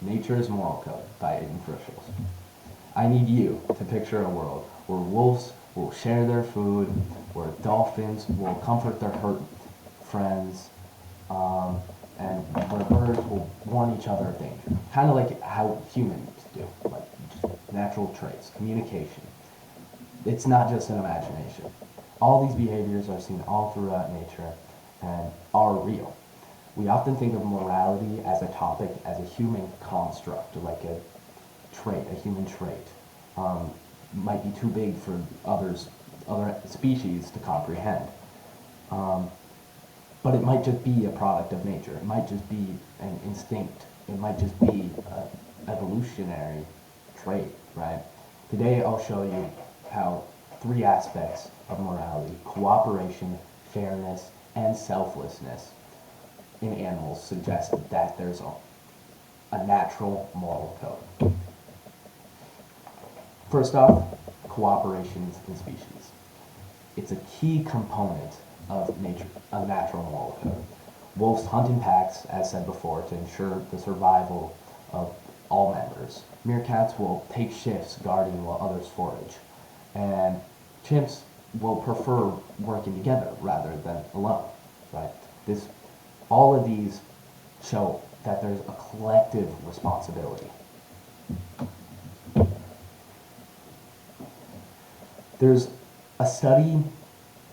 Nature's Moral Code by Aden Frischholz. I need you to picture a world where wolves will share their food, where dolphins will comfort their hurt friends, and where birds will warn each other of danger. Kind of like how humans do, like just natural traits, communication. It's not just an imagination. All these behaviors are seen all throughout nature and are real. We often think of morality as a topic, as a human construct, like a trait, a human trait. Might be too big for other species to comprehend. Um, but it might just be a product of nature. It might just be an instinct. It might just be an evolutionary trait, right? Today I'll show you how three aspects of morality, cooperation, fairness, and selflessness in animals suggest that there's a natural moral code. First off, cooperation in species. It's a key component of nature, a natural moral code. Wolves hunt in packs, as said before, to ensure the survival of all members. Meerkats will take shifts guarding while others forage. And chimps will prefer working together rather than alone, right? All of these show that there's a collective responsibility. There's a study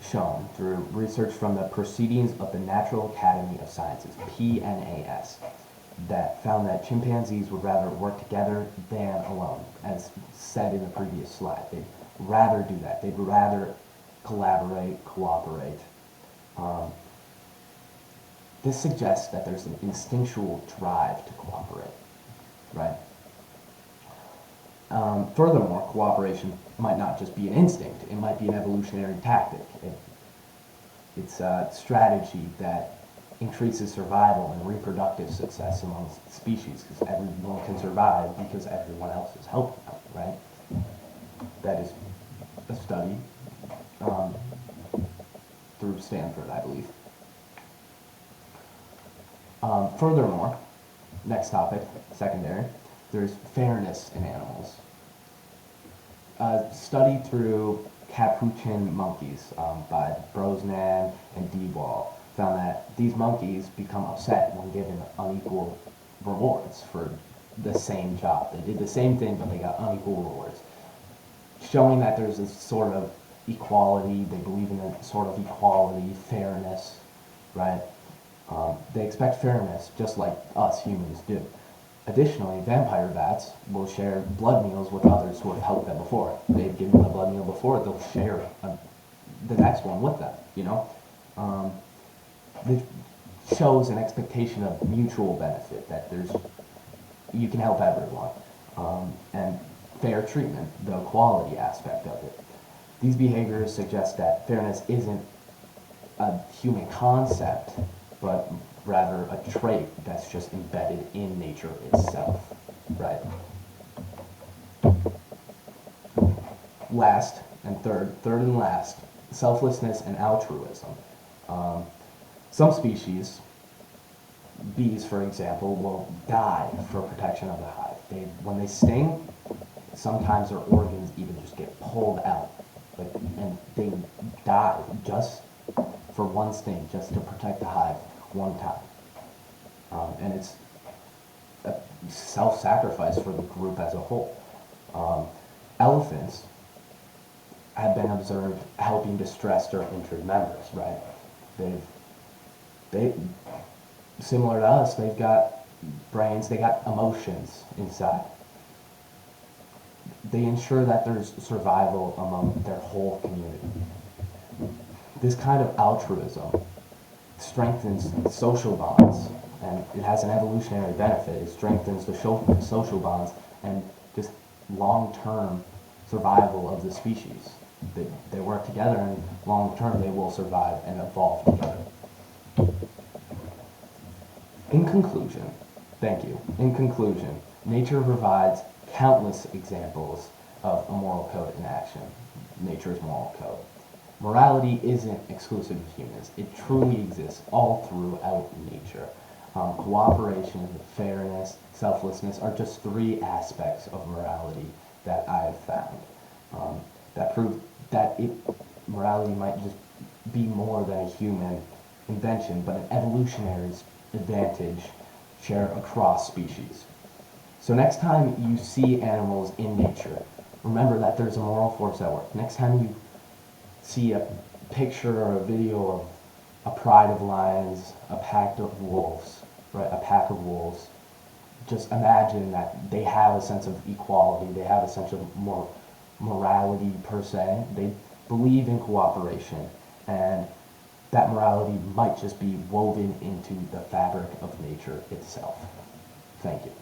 shown through research from the Proceedings of the Natural Academy of Sciences, PNAS, that found that chimpanzees would rather work together than alone, as said in the previous slide. They'd rather do that. They'd rather collaborate, cooperate. This suggests that there's an instinctual drive to cooperate, right? Furthermore, cooperation might not just be an instinct, it might be an evolutionary tactic. It's a strategy that increases survival and reproductive success among species, because everyone can survive because everyone else is helping them, right? That is a study through Stanford, I believe. Furthermore, next topic, secondary, there's fairness in animals. A study through capuchin monkeys by Brosnan and Dewall found that these monkeys become upset when given unequal rewards for the same job. They did the same thing, but they got unequal rewards, showing that there's a sort of equality. They believe in a sort of equality, fairness, right? They expect fairness just like us humans do. Additionally, vampire bats will share blood meals with others who have helped them before. They've given them a blood meal before, they'll share the next one with them, you know? It shows an expectation of mutual benefit, that you can help everyone, and fair treatment, the equality aspect of it. These behaviors suggest that fairness isn't a human concept, but rather a trait that's just embedded in nature itself, right? Last and third and last, selflessness and altruism. Some species, bees for example, will die for protection of the hive. When they sting, sometimes their organs even just get pulled out, and they die just for one sting, just to protect the hive one time. And it's a self-sacrifice for the group as a whole. Elephants have been observed helping distressed or injured members, right? They similar to us, they've got brains, they got emotions inside. They ensure that there's survival among their whole community. This kind of altruism strengthens social bonds, and it has an evolutionary benefit. It strengthens the social bonds and just long-term survival of the species. They work together, and long-term they will survive and evolve together. In conclusion, thank you. In conclusion, nature provides countless examples of a moral code in action. Nature's moral code. Morality isn't exclusive to humans. It truly exists all throughout nature. Cooperation, fairness, selflessness are just three aspects of morality that I've found that prove that morality might just be more than a human invention, but an evolutionary advantage shared across species. So next time you see animals in nature, remember that there's a moral force at work. Next time you see a picture or a video of a pride of lions, a pack of wolves, right? A pack of wolves. Just imagine that they have a sense of equality. They have a sense of morality per se. They believe in cooperation, and that morality might just be woven into the fabric of nature itself. Thank you.